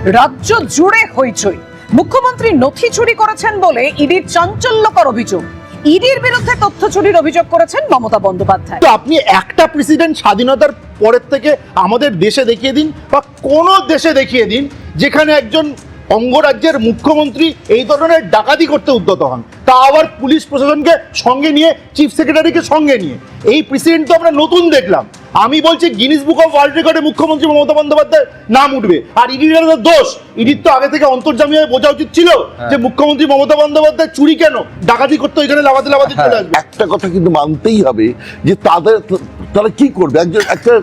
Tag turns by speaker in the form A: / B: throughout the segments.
A: রাজ্য জুড়ে হইচই। মুখ্যমন্ত্রী নথি চুরি করেছেন বলে ইডির চাঞ্চল্যকর অভিযোগ। ইডির বিরুদ্ধে তথ্য চুরির অভিযোগ করেছেন মমতা বন্দ্যোপাধ্যায়।
B: তো আপনি একটা প্রেসিডেন্ট স্বাধীনতার পরের থেকে আমাদের দেশে দেখিয়ে দিন বা কোনো দেশে দেখিয়ে দিন যেখানে একজন অঙ্গরাজ্যের মুখ্যমন্ত্রী এই ধরনের ডাকাতি করতে উদ্যত হন, তা আবার পুলিশ প্রশাসনকে সঙ্গে নিয়ে, চিফ সেক্রেটারিকে সঙ্গে নিয়ে। এই প্রেসিডেন্ট তো আমরা নতুন দেখলাম। আমি বলছি গিনিস বুক অফ ওয়ার্ল্ড রেকর্ডে মুখ্যমন্ত্রী মমতা বন্দ্যোপাধ্যায়ের নাম উঠবে। আর ইডির দোষ, ইডির তো আগে থেকে অন্তর্জামী হয়ে বোঝা উচিত ছিল যে মুখ্যমন্ত্রী মমতা বন্দ্যোপাধ্যায় চুরি কেন, ডাকাতি করতে এখানে লাভাতে লাভাতে চলে আসবে।
C: একটা কথা কিন্তু মানতেই হবে যে তারা কি করবে। একটা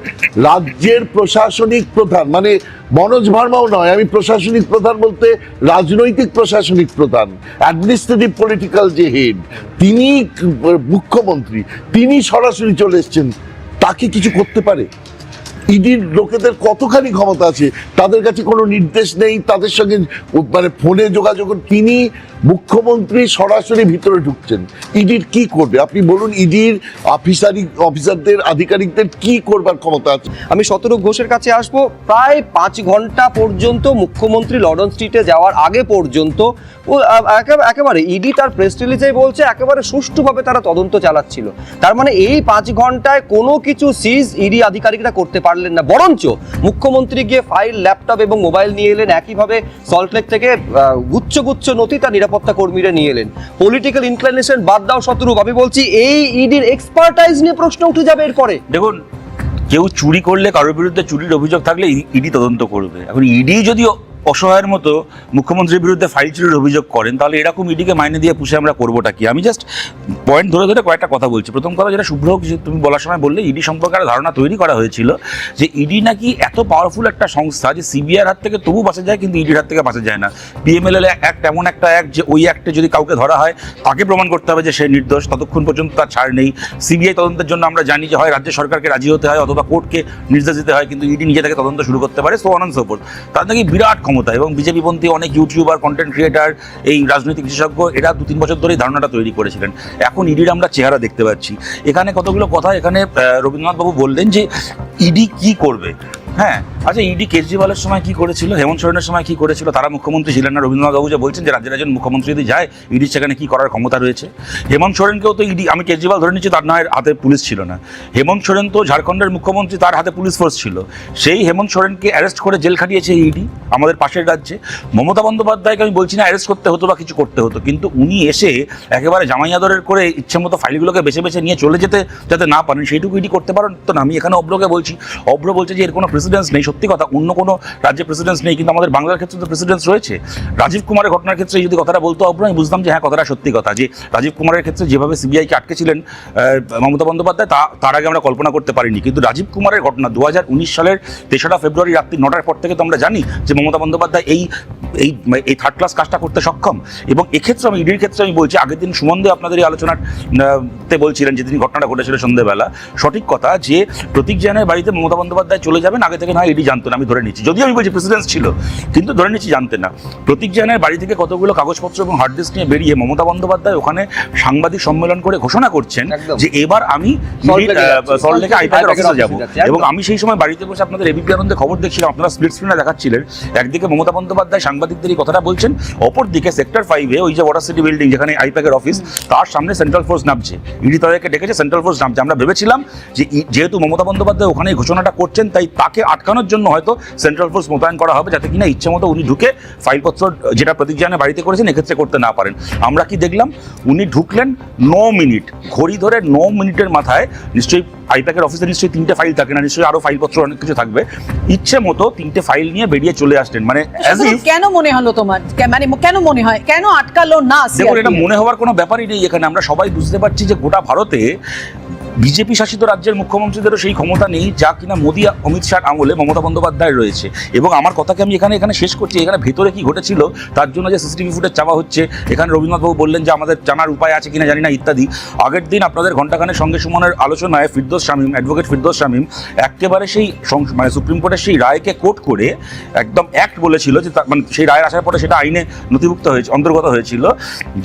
C: রাজ্যের প্রশাসনিক প্রধান, মানে মনোজ ভার্মাও নয়, আমি প্রশাসনিক প্রধান বলতে রাজনৈতিক প্রশাসনিক প্রধান, অ্যাডমিনিস্ট্রেটিভ পলিটিক্যাল যে হেড, তিনি মুখ্যমন্ত্রী, তিনি সরাসরি চলে এসছেন, তাকে কিছু করতে পারে? ইডির লোকেদের কতখানি ক্ষমতা আছে, তাদের কাছে কোনো নির্দেশ নেই, তাদের সঙ্গে মানে ফোনে যোগাযোগ। তিনি মুখ্যমন্ত্রী সরাসরি ভিতরে ঢুকছেন, ইডির কি করবে আপনি বলুন? ইডির অফিসারদের, আধিকারিকদের কি করবার ক্ষমতা আছে?
D: আমি শতরূপ ঘোষের কাছে আসবো। প্রায় 5 ঘন্টা পর্যন্ত মুখ্যমন্ত্রী লন্ডন স্ট্রিটে যাওয়ার আগে পর্যন্ত একেবারে ইডি তার প্রেস রিলিজে বলছে একেবারে সুষ্ঠুভাবে তারা তদন্ত চালাচ্ছিল। তার মানে এই 5 ঘন্টায় কোনো কিছু সিজ ইডি আধিকারিকরা করতে পারলেন না, বরঞ্চ মুখ্যমন্ত্রী গিয়ে ফাইল, ল্যাপটপ এবং মোবাইল নিয়ে এলেন। একইভাবে সল্টলেক থেকে গুচ্ছ গুচ্ছ নথি তার নিরাপত্তা কর্মীরা নিয়ে এলেন। পলিটিক্যাল ইনক্লিনেশন বাদ দাও শতরূপ, আমি বলছি এই ইডির এক্সপার্টাইজ নিয়ে প্রশ্ন উঠে যাবে এরপরে।
E: দেখুন, কেউ চুরি করলে, কারোর বিরুদ্ধে চুরির অভিযোগ থাকলে ইডি তদন্ত করবে। এখন ইডি যদি অসহায়ের মতো মুখ্যমন্ত্রীর বিরুদ্ধে ফাইল চুরির অভিযোগ করেন, তাহলে এরকম ইডিকে মাইনে দিয়ে পুষে আমরা করবোটা কি? আমি জাস্ট পয়েন্ট ধরে ধরে কয়েকটা কথা বলছি। প্রথম কথা, যেটা শুভ্র তুমি বলার সময় বললে, ইডি সম্পর্কে একটা ধারণা তৈরি করা হয়েছিল যে ইডি নাকি এত পাওয়ারফুল একটা সংস্থা যে সিবিআইয়ের হাত থেকে তবু বাঁচা যায়, কিন্তু ইডির হাত থেকে বাঁচা যায় না। পিএমএলএ অ্যাক্ট এমন একটা অ্যাক্ট যে ওই অ্যাক্টে যদি কাউকে ধরা হয় তাকে প্রমাণ করতে হবে যে সে নির্দোষ, ততক্ষণ পর্যন্ত তার ছাড় নেই। সিবিআই তদন্তের জন্য আমরা জানি যে হয় রাজ্য সরকারকে রাজি হতে হয় অথবা কোর্টকে নির্দেশ দিতে হয়, কিন্তু ইডি নিজে থেকে তদন্ত শুরু করতে পারে। So on and so forth. তার নাকি বিরাট ক্ষমতা, এবং বিজেপি অনেক ইউটিউবার, কন্টেন্ট ক্রিয়েটার, এই রাজনৈতিক বিশেষজ্ঞ এরা 2-3 বছর ধরেই ধারণাটা তৈরি করেছিলেন। এখন ইডির আমরা চেহারা দেখতে পাচ্ছি। এখানে কতগুলো কথা, এখানে রবীন্দ্রনাথ বাবু বললেন যে ইডি কি করবে। হ্যাঁ, আচ্ছা, ইডি কেজরিওয়ালের সময় কি করেছিল, হেমন্ত সোরেনের সময় কি করেছিল? তারা মুখ্যমন্ত্রী ছিলেন না। রবীন্দ্রনাথ বাবু যে বলছেন যে রাজ্যের একজন মুখ্যমন্ত্রী যদি যায়, ইডির সেখানে কি করার ক্ষমতা রয়েছে? হেমন্ত সোরেনকেও তো ইডি, আমি কেজরিওয়াল ধরে নিচ্ছি তার নয় হাতে পুলিশ ছিল না। হেমন্ত সোরেন তো ঝাড়খণ্ডের মুখ্যমন্ত্রী, তার হাতে পুলিশ ফোর্স ছিল। সেই হেমন্ত সোরেনকে অ্যারেস্ট করে জেল খাটিয়েছে ইডি আমাদের পাশের রাজ্যে। মমতা বন্দ্যোপাধ্যায়কে আমি বলছি না অ্যারেস্ট করতে হতো বা কিছু করতে হতো, কিন্তু উনি এসে একেবারে জামাই আদরের করে ইচ্ছে মতো ফাইলগুলোকে বেছে বেছে নিয়ে চলে যেতে যাতে না পারেন, সেইটুকু ইডি করতে পারেন তো না। আমি এখানে অব্রকে বলছি, অব্র বলছে যে এর কোনো প্রেসিডেন্স নেই। সত্যি কথা, অন্য কোনো রাজ্যে প্রেসিডেন্স নেই, কিন্তু আমাদের বাংলার ক্ষেত্রে তো প্রেসিডেন্স রয়েছে। রাজীব কুমারের ঘটনার ক্ষেত্রে যদি কথাটা বলতো অব্র, আমি বুঝতাম যে হ্যাঁ, কথাটা সত্যি কথা, যে রাজীব কুমারের ক্ষেত্রে যেভাবে সিবিআইকে আটকেছিলেন মমতা বন্দ্যোপাধ্যায়, তার আগে আমরা কল্পনা করতে পারিনি। কিন্তু রাজীব কুমারের ঘটনা 2019 সালের 3রা ফেব্রুয়ারি রাত্রি 9টার পর থেকে তো আমরা জানি যে মমতা বন্দ্যোপাধ্যায় এই থার্ড ক্লাস কাজটা করতে সক্ষম। এবং এক্ষেত্রে আমি ইডির ক্ষেত্রে আমি বলছি, আগের দিন সুমন দে আপনাদের এই আলোচনাতে বলছিলেন যেদিন ঘটনাটা ঘটেছিল সন্ধ্যেবেলা, সঠিক কথা যে প্রতীক জৈনের বাড়িতে মমতা বন্দ্যোপাধ্যায় চলে যাবেন আগে থেকে নয় ইডি জানতো না, আমি ধরে নিচ্ছি। যদিও আমি বলছি প্রেসিডেন্স ছিল, কিন্তু ধরে নিচ্ছি জানতেন না। প্রতীক জৈনের বাড়ি থেকে কতগুলো কাগজপত্র এবং হার্ড ডিস্ক নিয়ে বেরিয়ে মমতা বন্দ্যোপাধ্যায় ওখানে সাংবাদিক সম্মেলন করে ঘোষণা করছেন যে এবার আমি সল্টলেকে আইপ্যাকের অফিসে যাব। এবং আমি সেই সময় বাড়িতে বসে আপনাদের এবিপি আনন্দে খবর দেখছিলাম, আপনারা স্প্লিট স্ক্রিনে দেখাচ্ছিলেন। একদিকে মমতা বন্দ্যোপাধ্যায় সাংবাদিকদের এই কথাটা বলছেন, অপরদিকে সেক্টর 5-এ ওই যে ওয়াটার সিটি বিল্ডিং যেখানে আইপ্যাকের অফিস, তার সামনে সেন্ট্রাল ফোর্স নামছে। ইডি তাদেরকে ডেকেছে, সেন্ট্রাল ফোর্স নামছে। আমরা ভেবেছিলাম যে যেহেতু মমতা বন্দ্যোপাধ্যায় ওখানে ঘোষণাটা করছেন, তাই তাকে আটকানোর জন্য হয়তো সেন্ট্রাল ফোর্স মোতায়েন করা হবে, যাতে কিনা ইচ্ছে মতো উনি ঢুকে ফাইলপত্র যেটা প্রতীক জৈনের বাড়িতে করেছেন এক্ষেত্রে করতে না পারেন। আমরা কি দেখলাম, উনি ঢুকলেন 9 মিনিট, ঘড়ি ধরে 9 মিনিটের মাথায় নিশ্চয়ই আইপ্যাকের অফিসে নিশ্চয়ই 3টে ফাইল থাকে না, নিশ্চয়ই আরো ফাইলপত্র অনেক কিছু থাকবে, ইচ্ছে মতো 3টে ফাইল নিয়ে বেরিয়ে চলে আসলেন। মানে
A: কেন মনে হলো তোমার, মানে কেন মনে হয়, কেন আটকালো না?
E: দেখুন, এটা মনে হওয়ার কোনো ব্যাপারই নেই। এখানে আমরা সবাই বুঝতে পারছি যে গোটা ভারতে বিজেপি শাসিত রাজ্যের মুখ্যমন্ত্রীদেরও সেই ক্ষমতা নেই যা কিনা মোদী অমিত শাহ আমলে মমতা বন্দ্যোপাধ্যায় রয়েছে। এবং আমার কথাকে আমি এখানে শেষ করছি, এখানে ভেতরে কি ঘটেছিল তার জন্য যে সিসিটিভি ফুটেজ চাওয়া হচ্ছে, এখানে রবীন্দ্রনাথবাবু বললেন যে আমাদের জানার উপায় আছে কিনা জানি না ইত্যাদি। আগের দিন আপনাদের ঘণ্টাখানের সঙ্গে সুমনের আলোচনায় ফিরদৌস শামীম, অ্যাডভোকেট ফিরদৌস শামীম একেবারে সেই মানে সুপ্রিম কোর্টের সেই রায়কে কোট করে একদম অ্যাক্ট বলেছিল যে মানে সেই রায় আসার পরে সেটা আইনে নথিভুক্ত হয়েছে, অন্তর্গত হয়েছিল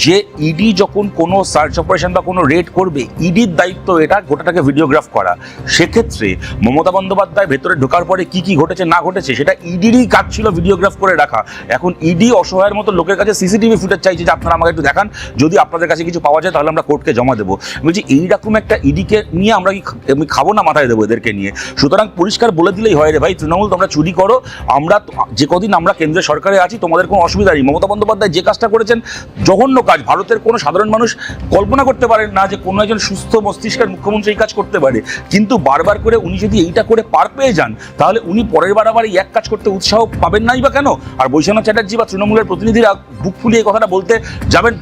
E: যে ইডি যখন কোনো সার্চ অপারেশন বা কোনো রেড করবে, ইডির দায়িত্ব এটা গোটাটাকে ভিডিওগ্রাফ করা। সেক্ষেত্রে মমতা বন্দ্যোপাধ্যায় ভেতরে ঢোকার পরে কি কি ঘটেছে না ঘটেছে সেটা ইডিরই কাজ ছিল ভিডিওগ্রাফ করে রাখা। এখন ইডি অসহায়ের মতো লোকের কাছে সিসিটিভি ফুটেজ চাইছে যে আপনারা আমাকে একটু দেখান, যদি আপনাদের কাছে কিছু পাওয়া যায় তাহলে আমরা কোর্টকে জমা দেবো। বলছি এইরকম একটা ইডিকে নিয়ে আমরা কি খাবো না মাথায় দেবো এদেরকে নিয়ে? সুতরাং পরিষ্কার বলে দিলেই হয় রে ভাই, তৃণমূল তোমরা চুরি করো, আমরা যে কদিন আমরা কেন্দ্রের সরকারে আছি তোমাদের কোনো অসুবিধা নেই। মমতা বন্দ্যোপাধ্যায় যে কাজটা করেছেন জঘন্য কাজ, ভারতের কোনো সাধারণ মানুষ কল্পনা করতে পারেন না যে কোনো একজন সুস্থ মস্তিষ্কের মুখ্যমন্ত্রী এই কাজ করতে পারে। কিন্তু বারবার করে উনি যদি এইটা করে পার পেয়ে যান তাহলে উনি পরের বার আবার এই এক কাজ করতে উৎসাহ পাবেন নাই বা কেন? আর বৈশ্বনাথ চ্যাটার্জি বা তৃণমূলের প্রতিনিধিরা বুক ফুলিয়ে কথাটা বলতে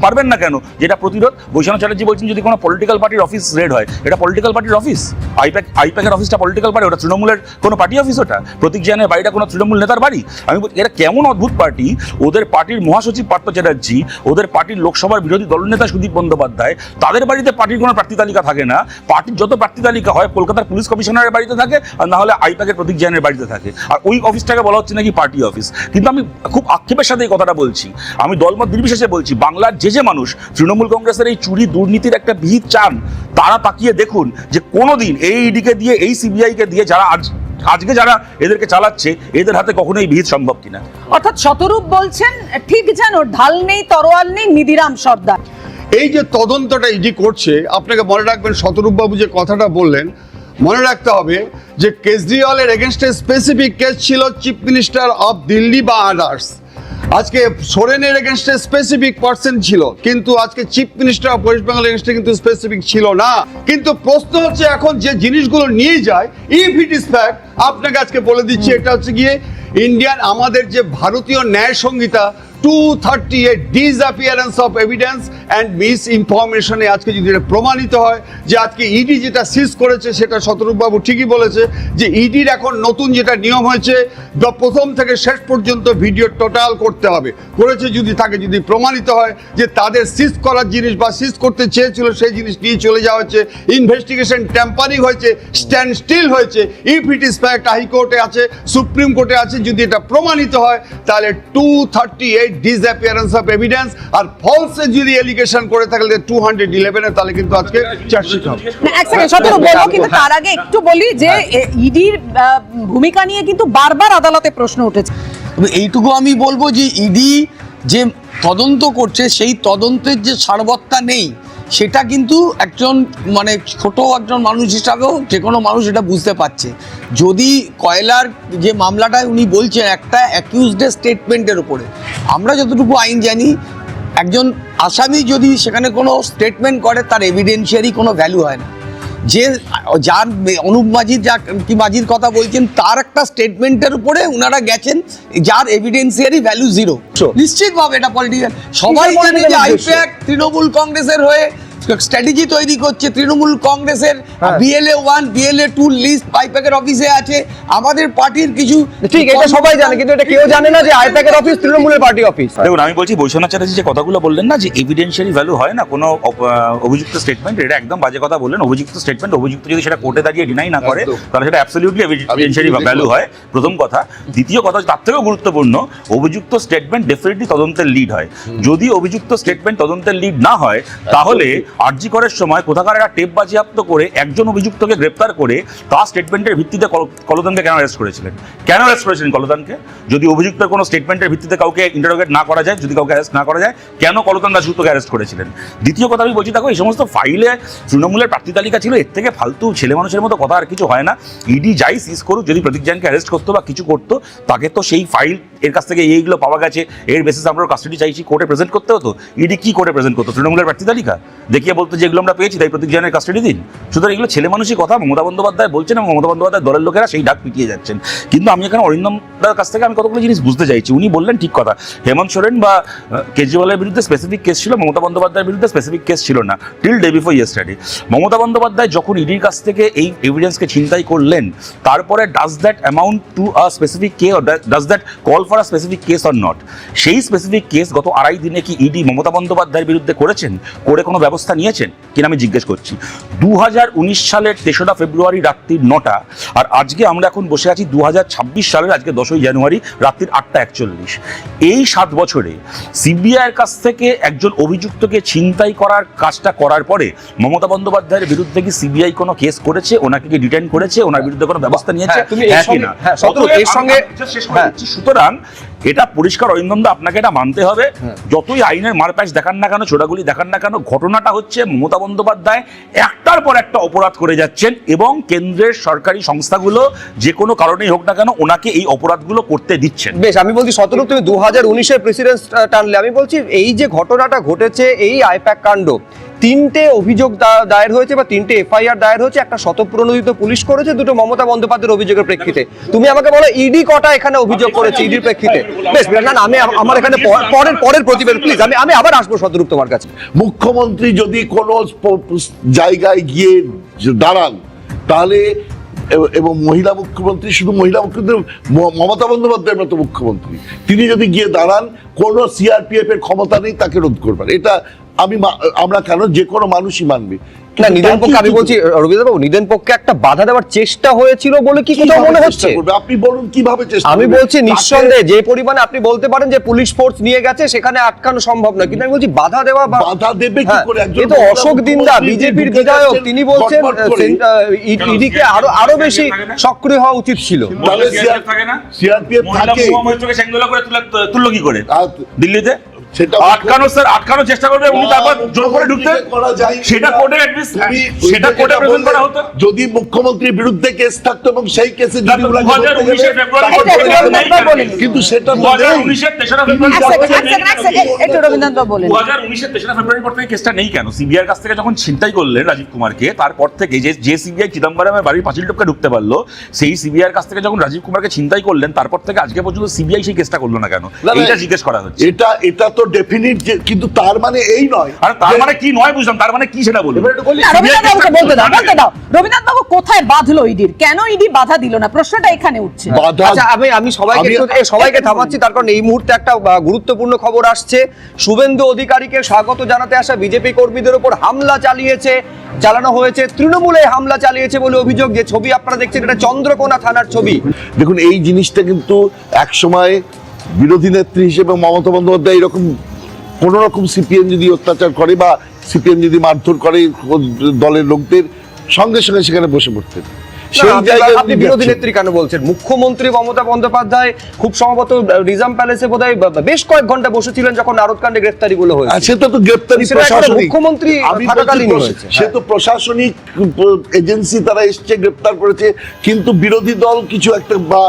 E: পারবেন না কেন যেটা প্রতিরোধ? বৈশ্বনাথ চ্যাটার্জি বলছেন যদি কোনো পলিটিক্যাল পার্টির অফিস রেড হয়, এটা পলিটিক্যাল পার্টির অফিস? আইপ্যাকের অফিসটা পলিটিক্যাল পার্টি? ওটা তৃণমূলের কোনো পার্টি অফিস? ওটা প্রতীক জানের বাড়িটা কোনো তৃণমূল নেতার বাড়ি? আমি এটা কেমন অদ্ভুত পার্টি! ওদের পার্টির মহাসচিব পার্থ চ্যাটার্জি, ওদের পার্টির লোকসভার বিরোধী দলনেতা সুদীপ বন্দ্যোপাধ্যায়, তাদের বাড়িতে পার্টির কোনো প্রার্থী তালিকা থাকে না। পার্টির যত প্রার্থী তালিকা হয় কলকাতার পুলিশ কমিশনারের বাড়িতে থাকে, আর না হলে আইপ্যাকের প্রতীক জানের বাড়িতে থাকে। আর ওই অফিসটাকে বলা হচ্ছে নাকি পার্টি অফিস। কিন্তু আমি খুব আক্ষেপের সাথে এই কথাটা বলছি, আমি দলমত নির্বিশেষে বলছি, বাংলার যে মানুষ তৃণমূল কংগ্রেসের এই চুরি দুর্নীতির একটা বিহিত চান, তারা তাকিয়ে দেখুন যে কোনোদিন এই ইডিকে দিয়ে, এই সিবিআইকে দিয়ে যারা আজকে যারা এদেরকে চালাচ্ছে, এদের হাতে কখনোই বিহিত সম্ভব কিনা।
A: অর্থাৎ শতরূপ বলছেন ঠিক যেন ঢাল নেই তরোয়াল নেই নিধিরাম সর্দার।
F: এই যে তদন্তটা ইডি করছে, আপনাকে মনে রাখবেন শতরূপবাবু যে কথাটা বললেন, মনে রাখতে হবে যে কেজরিওয়ালের এগেনস্টে স্পেসিফিক কেস ছিল চিফ মিনিস্টার অফ দিল্লি বা আদার্স। আজকে সোরেনের এগেনস্টে স্পেসিফিক পার্সন ছিল, কিন্তু আজকে chief minister of West Bengal এগেনস্টে কিন্তু স্পেসিফিক ছিল না। কিন্তু প্রশ্ন হচ্ছে এখন যে জিনিসগুলো নিয়ে যায়, ইফ ইট ইজ ফ্যাক্ট, আপনাকে আজকে বলে দিচ্ছি, এটা হচ্ছে গিয়ে ইন্ডিয়ান আমাদের যে ভারতীয় ন্যায় সংহিতা 238 disappearance of evidence and miss ইনফরমেশনে আজকে যদি এটা প্রমাণিত হয় যে আজকে ইডি যেটা সিজ করেছে, সেটা শতরূপবাবু ঠিকই বলেছে যে ইডির এখন নতুন যেটা নিয়ম হয়েছে, প্রথম থেকে শেষ পর্যন্ত ভিডিও টোটাল করতে হবে। করেছে যদি থাকে, যদি প্রমাণিত হয় যে তাদের সিজ করার জিনিস বা সিজ করতে চেয়েছিল সেই জিনিস নিয়ে চলে যাওয়া হচ্ছে, ইনভেস্টিগেশন ট্যাম্পারিং হয়েছে, স্ট্যান্ড স্টিল হয়েছে, ইফ ইট ইজ ফ্যাক্ট, হাইকোর্টে আছে, সুপ্রিম কোর্টে আছে, যদি এটা প্রমাণিত হয় তাহলে 238 ডিসঅ্যাপিয়ারেন্স অফ এভিডেন্স আর ফলসে যদি এলিগেশন করে থাকলে 211 এ তাহলে কিন্তু আজকে চার্জশিট হবে।
A: এক সেকেন্ড শতরূপ বলবো, কিন্তু তার আগে একটু বলি যে ইডির ভূমিকা নিয়ে কিন্তু বারবার আদালতে প্রশ্ন উঠেছে।
G: এইটুকু আমি বলবো যে ইডি যে তদন্ত করছে সেই তদন্তের যে সারবত্তা নেই, সেটা কিন্তু একজন মানে ছোট একজন মানুষ হিসাবেও যে কোনো মানুষ এটা বুঝতে পারছে। যদি কয়লার যে মামলাটায় উনি বলছেন একটা অ্যাকিউজডের স্টেটমেন্টের উপরে, আমরা যতটুকু আইন জানি একজন আসামি যদি সেখানে কোনো স্টেটমেন্ট করে তার এভিডেন্সিয়ারি কোনো ভ্যালু হয় না। যে যার অনুপ মাঝির কথা বলছেন তার একটা স্টেটমেন্টের উপরে ওনারা গেছেন যার এভিডেন্সিয়ারি ভ্যালু 0। নিশ্চিতভাবে এটা পলিটিক্যাল, সবাই জানে যে আইপ্যাক তৃণমূল কংগ্রেসের হয়ে স্ট্র্যাটেজি তৈরি করছে। তৃণমূল কংগ্রেসের BLA 1 BLA 2 লিস্ট আইপ্যাকের অফিসে আছে, আমাদের পার্টির কিছু,
D: ঠিক এটা সবাই জানে, কিন্তু এটা কেউ জানে না যে আইপ্যাকের অফিস তৃণমূলের পার্টি অফিস।
E: দেখুন আমি বলছি, বৈশ্বনাথ চ্যাটার্জি যে কথাগুলো বললেন না যে এভিডেন্সিয়ারি ভ্যালু হয় না কোনো অভিযুক্ত স্টেটমেন্ট, এটা একদম বাজে কথা বললেন। অভিযুক্ত স্টেটমেন্ট অভিযুক্ত যদি সেটা কোর্টে দাঁড়িয়ে ডিনাই না করে তাহলে সেটা অ্যাবসলিউটলি এভিডেন্সিয়ারি ভ্যালু হয়, প্রথম কথা। দ্বিতীয় কথা, তার থেকেও গুরুত্বপূর্ণ, অভিযুক্ত স্টেটমেন্ট ডেফিনেটলি তদন্তের লিড হয়। যদি অভিযুক্ত স্টেটমেন্ট তদন্তের লিড না হয় তাহলে আরজি করার সময় কোথাকার একটা টেপ বাজেয়াপ্ত করে একজন অভিযুক্তকে গ্রেপ্তার করে তার স্টেটমেন্টের ভিত্তিতে কলতানকে কেন অ্যারেস্ট করেছিলেন? কেন অ্যারেস্ট করেছিলেন কলতানকে? যদি অভিযুক্তের কোনো স্টেটমেন্টের ভিত্তিতে কাউকে ইন্টারোগেট না করা যায়, যদি কাউকে অ্যারেস্ট না করা যায়, কেন কলতান দাশগুপ্তকে অ্যারেস্ট করেছিলেন? দ্বিতীয় কথা আমি বলছি, দেখো এই সমস্ত ফাইলে তৃণমূলের প্রার্থী তালিকা ছিল, এর থেকে ফালতু ছেলে মানুষের মতো কথা আর কিছু হয় না। ইডি যাই সিজ করুক, যদি প্রতীক জানকে অ্যারেস্ট করতো বা কিছু করতো, তাকে তো সেই ফাইল এর কাছ থেকে এইগুলো পাওয়া গেছে, এর বেসিস আমরা কাস্টডি চাইছি, কোর্টে প্রেজেন্ট করতে হতো। ইডি কি কোর্টে প্রেজেন্ট করতো? তৃণমূলের প্রার্থী তালিকা দেখিয়ে বলতো যে এগুলো আমরা পেয়েছি, তাই প্রতীক জানের কাস্টডি দিন। সুতরাং এগুলো ছেলে মানুষই কথা মমতা বন্দ্যোপাধ্যায় বলছেন এবং মমতা বন্দ্যোপাধ্যায় দলের লোকেরা সেই ডাক পিটিয়ে যাচ্ছেন। কিন্তু আমি এখানে অরিন্দম দার কাছ থেকে আমি কতগুলো জিনিস বুঝতে চাইছি। উনি বললেন ঠিক কথা, হেমন্ত সোরেন বা কেজরিওয়ালের বিরুদ্ধে স্পেসিফিক কেস ছিল, মমতা বন্দ্যোপাধ্যায়ের বিরুদ্ধে স্পেসিফিক কেস ছিল না till day before yesterday. Mamata Bandyopadhyay যখন ইডির কাছ থেকে এই এভিডেন্সকে ছিনতাই করলেন, তারপরে does that amount to a specific case, does that call for a specific case or not? সেই স্পেসিফিক কেস গত 2.5 দিনে কি ইডি মমতা বন্দ্যোপাধ্যায়ের বিরুদ্ধে করেছেন? করে কোনো ব্যবস্থা ব্যবস্থা নিয়েছেন কিনা আমি জিজ্ঞেস করছি। 2019 সালের 3রা ফেব্রুয়ারি রাত্রির 9টা, আর আজকে আমরা এখন বসে আছি 2026 সালের আজকে 10ই জানুয়ারি রাত্রির 8:41। এই 7 বছরে সিবিআইয়ের কাছ থেকে একজন অভিযুক্তকে ছিনতাই করার কাজটা করার পরে মমতা বন্দ্যোপাধ্যায়ের বিরুদ্ধে কি সিবিআই কোনো কেস করেছে, ওনাকে কি ডিটেইন করেছে, ওনার বিরুদ্ধে কোনো ব্যবস্থা নিয়েছে?
D: তুমি এর সঙ্গে- হ্যাঁ, শতরূপ, এর সঙ্গে- হ্যাঁ।
E: সুতরাং এটা পরিষ্কার অরিন্দম দা, আপনাকে এটা মানতে হবে, যতই আইনের মারপ্যাচ দেখান না কেন, ছোটাগুলি দেখান না কেন, ঘটনাটা হচ্ছে মমতা বন্দ্যোপাধ্যায় একটার পর একটা অপরাধ করে যাচ্ছেন এবং কেন্দ্রের সরকারি সংস্থাগুলো যে কোনো কারণেই হোক না কেন ওনাকে এই অপরাধগুলো করতে দিচ্ছেন।
D: বেশ, আমি বলছি শতরূপ, তুমি 2019-এর প্রেসিডেন্স টানলে, আমি বলছি এই যে ঘটনাটা ঘটেছে, এই আইপ্যাক কাণ্ড, 3টে অভিযোগ দায়ের হয়েছে বা 3টে এফআইআর দায়ের হয়েছে, একটা স্বতঃপ্রণোদিত পুলিশ করেছে, 2টো মমতা বন্দ্যোপাধ্যায়ের অভিযোগের প্রেক্ষিতে। তুমি আমাকে বলো ইডি কটা এখানে অভিযোগ করেছে ইডির প্রেক্ষিতে? বেশ, না না, আমি আমার এখানে পরের প্রতিবেদন প্লিজ, আমি আবার আসবো শতরূপ তোমার কাছে।
C: মুখ্যমন্ত্রী যদি কোনো জায়গায় গিয়ে দাঁড়ান তাহলে, এবং মহিলা মুখ্যমন্ত্রী, শুধু মহিলা মুখ্যমন্ত্রী, মমতা বন্দ্যোপাধ্যায়ের মতো মুখ্যমন্ত্রী, তিনি যদি গিয়ে দাঁড়ান, কোনো সিআরপিএফ এর ক্ষমতা নেই তাকে রোধ করবার। এটা আমরা কেন, যে কোনো মানুষই মানবে।
D: না, নিদেন পক্ষে আমি বলছি রবীন্দ্র বাবু, নিদেন পক্ষে একটা বাধা দেওয়ার চেষ্টা হয়েছিল বলে কি কোথাও মনে হচ্ছে?
C: আপনি বলুন কিভাবে চেষ্টা
D: আমি
C: করবে?
D: বলছি নিঃসন্দেহে যে পরিমাণে আপনি বলতে পারেন যে পুলিশ ফোর্স নিয়ে গেছে সেখানে আটকানো সম্ভব নয়, কিন্তু আমি বলছি বাধা দেওয়া
C: বাধা দেবে কি করে?
D: এ তো অশোক দিন্দা, বিজেপির বিধায়ক, তিনি বলছেন ইডিকে আরো বেশি সক্রিয় হওয়া উচিত ছিল।
C: তাহলে সিআরপিএফ থাকে,
E: তুললো কি করে দিল্লিতে?
C: সেটা
E: আটকানোর চেষ্টা করবে, উনি তারপর জোর করে ঢুকতে,
C: করা যায়।
E: সেটা কোর্টে সেটা কোর্টে প্রেজেন্ট করা হতো।
C: যদি মুখ্যমন্ত্রীর বিরুদ্ধে কেস থাকতো এবং সেই কেসে যদি
E: 2019-এর ফেব্রুয়ারি,
C: কিন্তু সেটা
E: 2019-এর 3রা ফেব্রুয়ারি,
A: একটু রবীন্দ্রনাথ বলেন।
E: 2019-এর 3রা ফেব্রুয়ারি পর থেকে কেসটা নেই কেন? সিবিআইয়ের কাছ থেকে যখন ছিনতাই করলেন রাজীব কুমারকে, তারপর থেকে যে সিবিআই চিদম্বরমের বাড়ির পাঁচিল টপকে ঢুকতে পারলো, সেই সিবিআইয়ের কাছ থেকে যখন রাজীব কুমারকে ছিনতাই করলেন, তারপর থেকে আজকে পর্যন্ত সিবিআই সেই কেসটা করলো না কেন? এটা জিজ্ঞেস করা হচ্ছে।
C: এটা তো ডেফিনিট, কিন্তু তার মানে এই নয়।
E: আর তার মানে কি নয় বুঝলাম, তার মানে কি সেটা বলুন।
A: রবীন্দ্রনাথ বাবুকে বলতে দাও। রবীন্দ্রনাথ বাবু কোথায় বাঁধলো ইডির? কেন ইডি বাধা দিল না? প্রশ্নটা এখানে উঠছে।
D: আচ্ছা, আমি সবাইকে থামাচ্ছি, তার কারণ এই মুহূর্তে একটা গুরুত্বপূর্ণ খবর আসছে। শুভেন্দু অধিকারীকে স্বাগত জানাতে আসা বিজেপি কর্মীদের উপর হামলা চালানো হয়েছে, তৃণমূলে হামলা চালিয়েছে বলে অভিযোগ। যে ছবি আপনারা দেখছেন এটা চন্দ্রকোনা থানার ছবি।
C: দেখুন, এই জিনিসটা কিন্তু এক সময় বিরোধী নেত্রী হিসেবে মমতা বন্দ্যোপাধ্যায় এরকম কোন রকম সিপিএম যদি অত্যাচার করে বা সিপিএম যদি মারধর করে দলের লোকদের, সঙ্গে সঙ্গে সেখানে বসে পড়তেন।
D: আপনি বিরোধী নেত্রী কেন বলছেন? মুখ্যমন্ত্রী মমতা বন্দ্যোপাধ্যায় খুব সম্ভবত রিজার্ভ প্যালেসে বোধহয় বেশ কয়েক ঘন্টা বসেছিলেন যখন নারদকাণ্ডে গ্রেফতারি গুলো হয়েছে।
C: সেটা তো গ্রেফতারি প্রশাসনিক,
D: মুখ্যমন্ত্রী থাকাকালীন হয়েছে।
C: সে তো প্রশাসনিক এজেন্সি, তারা এসছে গ্রেফতার করেছে, কিন্তু বিরোধী দল কিছু একটা বা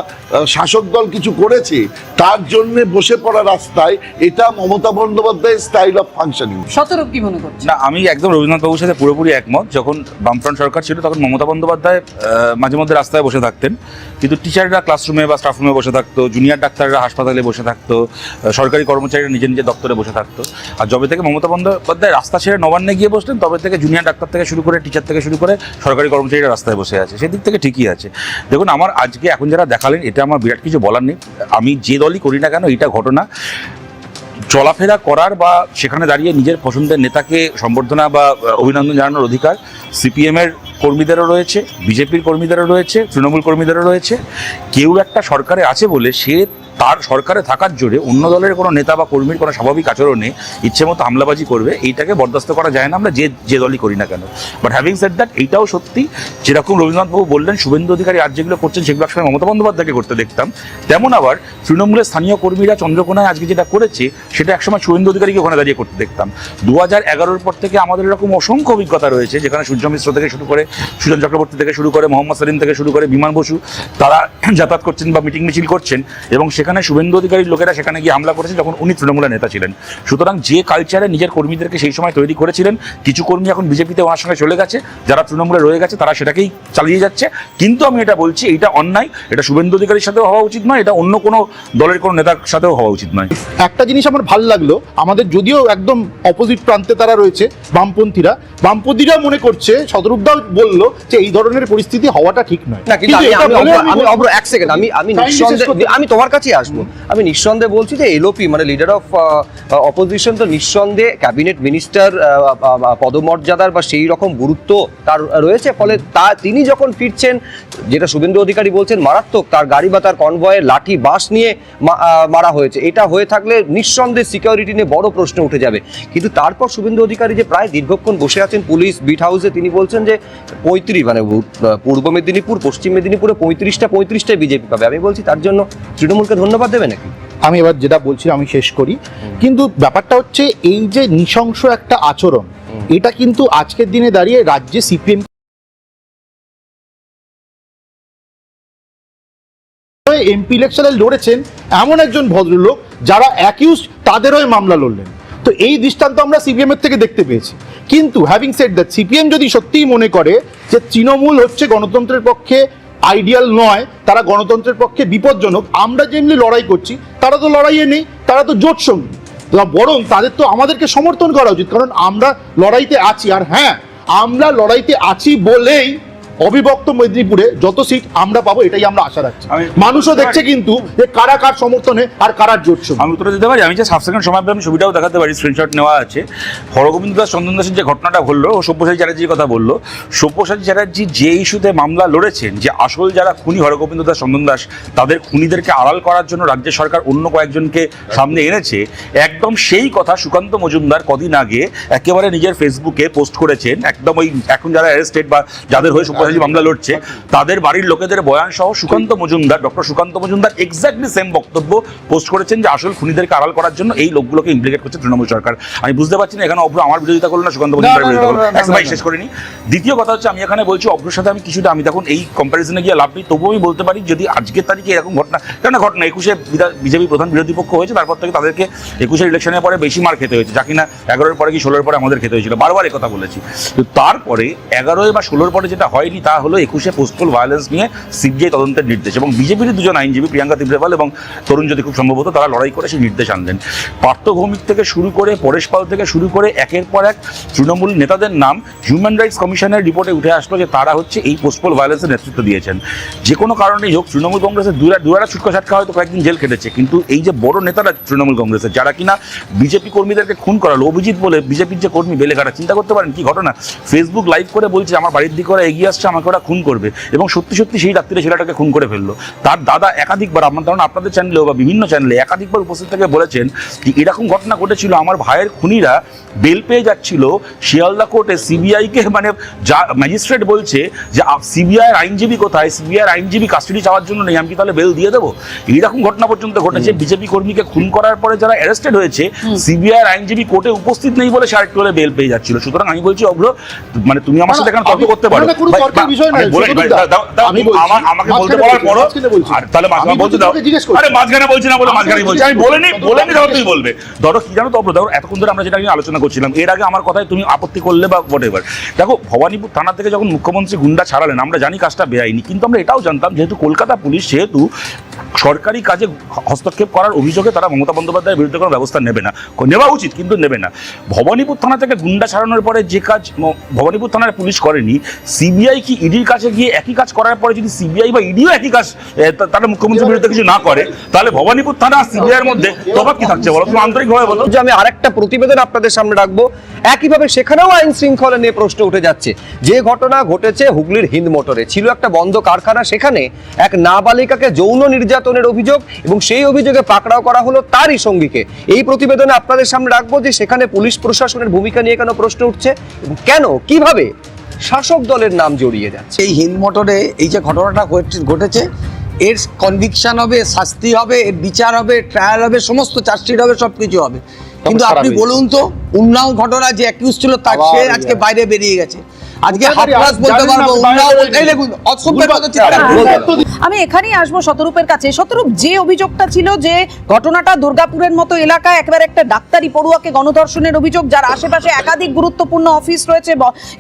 C: শাসক দল কিছু করেছে, তার জন্য বসে পড়া রাস্তায়, এটা মমতা বন্দ্যোপাধ্যায়ের স্টাইল অফ ফাংশনিং।
A: শতরূপ কি মনে করছে?
E: না, আমি একদম রবীন্দ্রনাথ বাবুর সাথে পুরোপুরি একমত। যখন বামফ্রন্ট সরকার ছিল তখন মমতা বন্দ্যোপাধ্যায় মাঝে মধ্যে রাস্তায় বসে থাকতেন, কিন্তু টিচাররা ক্লাসরুমে বা স্টাফ রুমে বসে থাকতো, জুনিয়র ডাক্তাররা হাসপাতালে বসে থাকতো, সরকারি কর্মচারীরা নিজের নিজের দপ্তরে বসে থাকতো। আর যবে থেকে মমতা বন্দ্যোপাধ্যায় রাস্তা ছেড়ে নবান্নে গিয়ে বসলেন, তবে থেকে জুনিয়র ডাক্তার থেকে শুরু করে, টিচার থেকে শুরু করে সরকারি কর্মচারীরা রাস্তায় বসে আছে। সেদিক থেকে ঠিকই আছে। দেখুন, আমার আজকে এখন যারা দেখালেন, এটা আমার বিরাট কিছু বলার নেই। আমি যে দলই করি না কেন, এটা ঘটনা চলাফেরা করার বা সেখানে দাঁড়িয়ে নিজের পছন্দের নেতাকে সম্বর্ধনা বা অভিনন্দন জানানোর অধিকার সিপিএমের কর্মীদেরও রয়েছে, বিজেপির কর্মীদেরও রয়েছে, তৃণমূল কর্মীদেরও রয়েছে। কেউ একটা সরকারে আছে বলে সে তার সরকারে থাকার জোরে অন্য দলের কোনো নেতা বা কর্মীর কোনো স্বাভাবিক আচরণে ইচ্ছে মতো হামলাবাজি করবে, এইটাকে বরদাস্ত করা যায় না, আমরা যে দলই করি না কেন। বাট হ্যাভিং সেড দ্যাট, এইটাও সত্যি, যেরকম রবীন্দ্রনাথবাবু বললেন শুভেন্দু অধিকারী আজ যেগুলো করছেন সেগুলো একসময় মমতা বন্দ্যোপাধ্যায়কে করতে দেখতাম, তেমন আবার তৃণমূলের স্থানীয় কর্মীরা চন্দ্রকোনায় আজকে যেটা করেছে সেটা একসময় শুভেন্দু অধিকারীকে ওখানে দাঁড়িয়ে করতে দেখতাম। 2011-র পর থেকে আমাদের এরকম অসংখ্য অভিজ্ঞতা রয়েছে, যেখানে সূর্য মিশ্র থেকে শুরু করে, সুজন চক্রবর্তী থেকে শুরু করে, মোহাম্মদ সেলিম থেকে শুরু করে, বিমান বসু, তারা যাতায়াত করছেন বা মিটিং মিছিল করছেন, এবং সেখানে শুভেন্দু অধিকারীর লোকেরা সেখানে গিয়ে হামলা করেছে যখন উনি তৃণমূলের নেতা ছিলেন। সুতরাং যে কালচারে নিজের কর্মীদেরকে সেই সময় তৈরি করেছিলেন, কিছু কর্মী এখন বিজেপিতে ওনার সঙ্গে চলে গেছে, যারা তৃণমূলে রয়ে গেছে তারা সেটাকেই চালিয়ে যাচ্ছে। কিন্তু আমি এটা বলছি, এটা অন্যায়, এটা শুভেন্দু অধিকারীর সাথেও হওয়া উচিত নয়, এটা অন্য কোনো দলের কোনো নেতার সাথেও হওয়া উচিত নয়।
B: একটা জিনিস আমার ভালো লাগলো, আমাদের যদিও একদম অপোজিট প্রান্তে তারা রয়েছে, বামপন্থীরা মনে করছে, শতরূপদাও বললো যে এই ধরনের পরিস্থিতি হওয়াটা ঠিক নয়।
D: না, কিন্তু আমি এক সেকেন্ড, আমি নিঃসন্দেহে, আমি তোমার কাছে আসবো। আমি নিঃসন্দেহে বলছি যে এলওপি মানে লিডার অফ অপোজিশন তো নিঃসন্দেহে ক্যাবিনেট মিনিস্টার পদমর্যাদার বা সেই রকম গুরুত্ব তার রয়েছে, ফলে তিনি যখন ফিরছেন, যেটা শুভেন্দু অধিকারী বলছেন মারাত্মক, তার গাড়ি বা তার কনভয়ে লাঠি বাস নিয়ে মারা হয়েছে, এটা হয়ে থাকলে নিঃসন্দেহে সিকিউরিটি নিয়ে বড় প্রশ্ন উঠে যাবে। কিন্তু তারপর শুভেন্দু অধিকারী যে প্রায় দীর্ঘক্ষণ বসে আছেন পুলিশ বিট হাউসে, তিনি বলছেন যে 35 মানে পূর্ব মেদিনীপুর পশ্চিম মেদিনীপুরে 35টায় বিজেপি পাবে। আমি বলছি তার জন্য তৃণমূলকে ধন্যবাদ দেবে নাকি?
B: আমি এবার যেটা বলছি আমি শেষ করি, কিন্তু ব্যাপারটা হচ্ছে এই যে নৃশংস একটা আচরণ, এটা কিন্তু আজকের দিনে দাঁড়িয়ে রাজ্যে সিপিএম এমপি ইলেকশনে লড়েছেন এমন একজন ভদ্রলোক যারা অ্যাকিউজ তাদের হয়ে মামলা লড়লেন। তো এই দৃষ্টান্ত আমরা সিপিএম এর থেকে দেখতে পেয়েছি। কিন্তু হ্যাভিং সেড দ্যাট, সিপিএম যদি সত্যিই মনে করে যে তৃণমূল হচ্ছে গণতন্ত্রের পক্ষে আইডিয়াল নয়, তারা গণতন্ত্রের পক্ষে বিপজ্জনক, আমরা যেমনি লড়াই করছি তারা তো লড়াইয়ে নেই, তারা তো জোট সঙ্গী, বরং তাদের তো আমাদেরকে সমর্থন করা উচিত, কারণ আমরা লড়াইতে আছি। আর হ্যাঁ, আমরা লড়াইতে আছি বলেই অবিভক্ত মেদিনীপুরে যত সিট আমরা পাবো এটাই আমরা আশা রাখছি। মানুষও দেখছে কিন্তু যে কারা কার সমর্থনে আর কারা জোট সঙ্গী।
E: আমি উত্তর দিতে পারি, আমি যে হাফ সেকেন্ড সময় আমি ছবিটাও দেখাতে পারি, স্ক্রিনশট নেওয়া আছে। হরগোবিন্দ দাস চন্দন দাসের যে ঘটনাটা ঘটলো, ও সব্যসাচী চ্যাটার্জির কথা বললো। সব্যসাচী চ্যাটার্জি যে ইস্যুতে মামলা লড়েছেন, যে আসল যারা খুনি হরগোবিন্দ দাস চন্দন দাস, তাদের খুনিদেরকে আড়াল করার জন্য রাজ্য সরকার অন্য কয়েকজনকে সামনে এনেছে, একদম সেই কথা সুকান্ত মজুমদার কদিন আগে একেবারে নিজের ফেসবুকে পোস্ট করেছেন। একদম ওই এখন যারা অ্যারেস্টেড বা যাদের হয়ে সব্যসাচী মামলা লড়ছে তাদের বাড়ির লোকেদের বয়ান সহ Sukanta Majumdar, doctor Sukanta Majumdar exactly same বক্তব্য পোস্ট করেছেন যে আসল খুনিদেরকে আড়াল করার জন্য এই লোকগুলোকে ইমপ্লিকেট করছে তৃণমূল সরকার। আমি বুঝতে পারছি না এখানে অভ্র আমার বিরোধিতা করলো না সুকান্ত মজুমদারের বিরোধিতা করলো, ভাই শেষ করিনি। দ্বিতীয় কথা হচ্ছে, আমি এখানে বলছি অভ্রের সাথে আমি কিছুটা, আমি তখন এই কম্প্যারিজনে গিয়ে লাভ নেই, তবুও আমি বলতে পারি যদি আজকের তারিখে এরকম ঘটনা, কেন ঘটনা 21-এ বিজেপি প্রধান বিরোধী পক্ষ হয়েছে, তারপর থেকে তাদেরকে 21-এর ইলেকশনের পরে বেশি মার খেতে হয়েছে, যা কিনা 11-এর পরে কি 16-এর পরে আমাদের খেতে হয়েছিল, বারবার কথা বলেছি। তো তারপরে 11 বা 16-এর পরে যেটা হয়নি তা হলো 21-এ পোস্টাল ভায়োলেন্স নিয়ে সিবিআই তদন্তের নির্দেশ, এবং বিজেপির দুজন আইনজীবী প্রিয়াঙ্কা তিব্রেপাল এবং তরুণ জ্যোতি খুব সম্ভবত তারা লড়াই করে সেই নির্দেশ আনলেন। পার্থ ভৌমিক থেকে শুরু করে পরেশ পাল থেকে শুরু করে একের পর এক তৃণমূল নেতাদের নাম হিউম্যান রাইটস কমিশনের রিপোর্টে উঠে আসলো যে তারা হচ্ছে এই পোস্টাল ভায়োলেন্সের নেতৃত্ব দিয়েছেন। যে কোনো কারণেই হোক, তৃণমূল কংগ্রেসের দুয়ারা ছুটকা ছাটকা হয়তো কয়েকদিন জেল খেটেছে, কিন্তু এই যে বড় নেতারা তৃণমূল কংগ্রেসের যারা কিনা বিজেপি কর্মীদেরকে খুন করালো, অভিজিৎ বলে বিজেপির যে কর্মী বেলেঘাটা, চিন্তা করতে পারেন কি ঘটনা, ফেসবুক লাইভ করে বলছে আমার বাড়ির দিকে ওরা এগিয়ে আসছে, আমাকে ওরা খুন করবে, এবং সত্যি সত্যি সেই রাত্রিরে ছেলেটাকে খুন করে ফেললো। তার দাদা একাধিকবার, আমার ধারণা আপনাদের চ্যানেলেও বা বিভিন্ন চ্যানেলে একাধিকবার উপস্থিত থেকে বলেছেন যে এরকম ঘটনা ঘটেছিল, আমার ভাইয়ের খুনিরা বেল পেয়ে যাচ্ছিল শিয়ালদা কোর্টে, সিবিআইকে মানে যা ম্যাজিস্ট্রেট বলছে যে সিবিআইয়ের আইনজীবী কোথায়, সিবিআইয়ের আইনজীবী কাস্টাডি চাওয়ার জন্য নেই, আমি কি তাহলে বেল দিয়ে দেবো? এইরকম ঘটনা পর্যন্ত ঘটেছে। বিজেপি কর্মীকে খুন করার পরে যারা অ্যারেস্টেড হয়েছে, সিবিআইয়ের আইনজীবী কোর্টে উপস্থিত নেই বলে সে আরেকটু হলে বেল পেয়ে যাচ্ছিল। সুতরাং আমি বলছি অভ্র, মানে তুমি আমার সাথে এখানে তর্ক করতে পারো, আমাকে বলতে বলার পরও তাহলে বলতে দাও, আরে মাঝখানে বলছি না বলে মাঝখানে বলছি, আমি বলিনি ধরো তুমি বলবে। ধরো কি জানো তো অভ্র, ধরো এতক্ষণ ধরে আমরা যেটা নিয়ে আলোচনা করছিলাম, এর আগে আমার কথায় তুমি আপত্তি করলে বা হোয়াটএভার, দেখো ভবানীপুর থানা থেকে যখন মুখ্যমন্ত্রী গুন্ডা ছাড়ালেন, আমরা জানি কাজটা বেআইনি, কিন্তু আমরা এটাও জানতাম যেহেতু কলকাতা পুলিশ সেহেতু সরকারি কাজে হস্তক্ষেপ করার অভিযোগে তারা মমতা বন্দ্যোপাধ্যায়ের বিরুদ্ধে কোনো ব্যবস্থা নেবে না, নেওয়া উচিত কিন্তু নেবে না। ভবানীপুর থানা থেকে গুন্ডা ছাড়ানোর পরে যে কাজ ভবানীপুর থানার পুলিশ করেনি, সিবিআই কি ইডির কাছে গিয়ে একই কাজ করার পরে যদি সিবিআই বা ইডিও একই কাজ তারা মুখ্যমন্ত্রীর বিরুদ্ধে কিছু না করে, তাহলে ভবানীপুর থানা আর সিবিআইয়ের মধ্যে তফাৎ কি থাকছে বলো? তুমি আন্তরিকভাবে বলো।
D: যে আমি আরেকটা প্রতিবেদন আপনাদের সামনে রাখবো, একইভাবে সেখানেও আইন শৃঙ্খলা নিয়ে প্রশ্ন উঠে যাচ্ছে। যে ঘটনা ঘটেছে হুগলির হিন্দ মোটরে, ছিল একটা বন্ধ কারখানা, সেখানে এক নাবালিকাকে যৌন নির্যাতনের অভিযোগ, এবং সেই অভিযোগে পাকড়াও করা হলো তারই সঙ্গীকে। এই প্রতিবেদনে আপনাদের সামনে রাখবো যে সেখানে পুলিশ প্রশাসনের ভূমিকা নিয়ে কেন প্রশ্ন উঠছে, এবং কেন কিভাবে শাসক দলের নাম জড়িয়ে যাচ্ছে।
G: এই হিন্দ মোটরে এই যে ঘটনাটা ঘটেছে, এর কনভিকশন হবে, শাস্তি হবে, এর বিচার হবে, ট্রায়াল হবে, সমস্ত চার্জশিট হবে, সবকিছু হবে। কিন্তু আপনি বলুন তো, উন্নাও ঘটনা যে অ্যাকিউজ ছিল তার সে আজকে বাইরে বেরিয়ে গেছে, আজকে হাফরাস বলতে পারবো, উন্নাও এই দেখুন অসভ্যের কথা চিৎকার করছে।
A: আমি এখানেই আসবো শতরূপের কাছে। শতরূপ, যে অভিযোগটা ছিল যে ঘটনাটা দুর্গাপুরের মতো এলাকায় একেবারে একটা ডাক্তারি পড়ুয়াকে গণধর্ষণের অভিযোগ, যার আশেপাশে একাধিক গুরুত্বপূর্ণ অফিস রয়েছে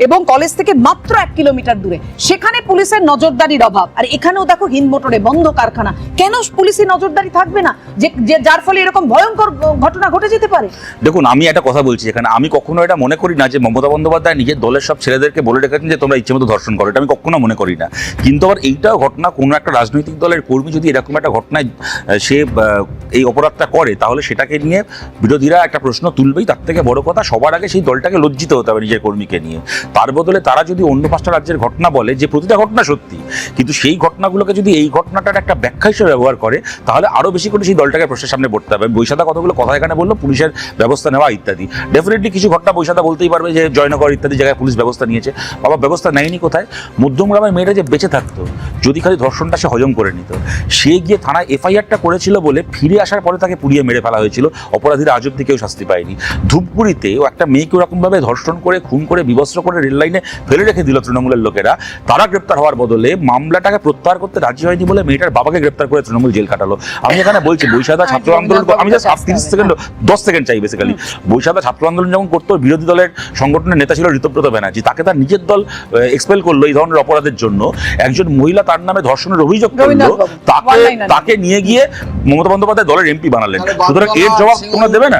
A: এবং কলেজ থেকে মাত্র 1 কিলোমিটার দূরে, সেখানে পুলিশের নজরদারির অভাব। আর এখানেও দেখো হিন্দ মোটরে বন্ধ কারখানা, কেন পুলিশের নজরদারি থাকবে না, যে যার ফলে এরকম ভয়ঙ্কর ঘটনা ঘটে যেতে পারে?
E: দেখুন, আমি একটা কথা বলছি এখানে, আমি কখনো এটা মনে করি না যে মমতা বন্দ্যোপাধ্যায় নিজের দলের সব ছেলেদেরকে বলে রেখেছেন যে তোমরা ইচ্ছে মতো ধর্ষণ করো, এটা আমি কখনো মনে করি না। কিন্তু আবার এইটাও ঘটনা, কোনো একটা রাজনৈতিক দলের কর্মী যদি এরকম একটা ঘটনায় সে এই অপরাধটা করে, তাহলে সেটাকে নিয়ে বিরোধীরা একটা প্রশ্ন তুলবেই। তার থেকে বড় কথা, সবার আগে সেই দলটাকে লজ্জিত হতে হবে নিজের কর্মীকে নিয়ে। তার বদলে তারা যদি অন্য 5টা রাজ্যের ঘটনা বলে, যে প্রতিটা ঘটনা সত্যি, কিন্তু সেই ঘটনাগুলোকে যদি এই ঘটনাটার একটা ব্যাখ্যা হিসেবে ব্যবহার করে, তাহলে আরো বেশি করে সেই দলটাকে প্রশ্নের সামনে পড়তে হবে। বৈশাখা কতগুলো কথা এখানে বললো, পুলিশের ব্যবস্থা নেওয়া ইত্যাদি। ডেফিনেটলি কিছু ঘটনা বৈশাখা বলতেই পারবে যে জয়নগর ইত্যাদি জায়গায় পুলিশ ব্যবস্থা নিয়েছে। বাবা, ব্যবস্থা নেয়নি কোথায়? মধ্যমগ্রামের মেয়েটা যে বেঁচে থাকতো যদি খালি ধর্ষণটা সে হজম করে নিত, সে গিয়ে থানায় এফআইআরটা করেছিল বলে ফিরে আসার পরে তাকে পুড়িয়ে মেরে ফেলা হয়েছিল। অপরাধীরা আজ অব্দি কেউ শাস্তি পায়নি। ধূপগুড়িতেও একটা মেয়েকে ওরকমভাবে ধর্ষণ করে, খুন করে, বিবস্ত্র করে রেল লাইনে ফেলে রেখে দিল তৃণমূলের লোকেরা। তারা গ্রেপ্তার হওয়ার বদলে মামলাটাকে প্রত্যাহার করতে রাজি হয়নি বলে মেয়েটার বাবাকে গ্রেপ্তার করে তৃণমূল জেল কাটালো। আমি এখানে বলছি বৈশাখা ছাত্র আন্দোলন, আমি জাস্ট 10 সেকেন্ড চাই বেসিক্যালি। বৈশাখা ছাত্র আন্দোলন যখন করতো, বিরোধী দলের সংগঠনের নেতা ছিল ঋতব্রত ব্যানার্জি, তাকে তার নিজের দল এক্সপেল করলো এই ধরনের অপরাধের জন্য। একজন মহিলা তার নামে ধর্ষণের অভিযোগ করলো, তাকে নিয়ে গিয়ে মমতা বন্দ্যোপাধ্যায় দলের এমপি বানালেন। সুতরাং এর জবাব তোমরা দেবে না?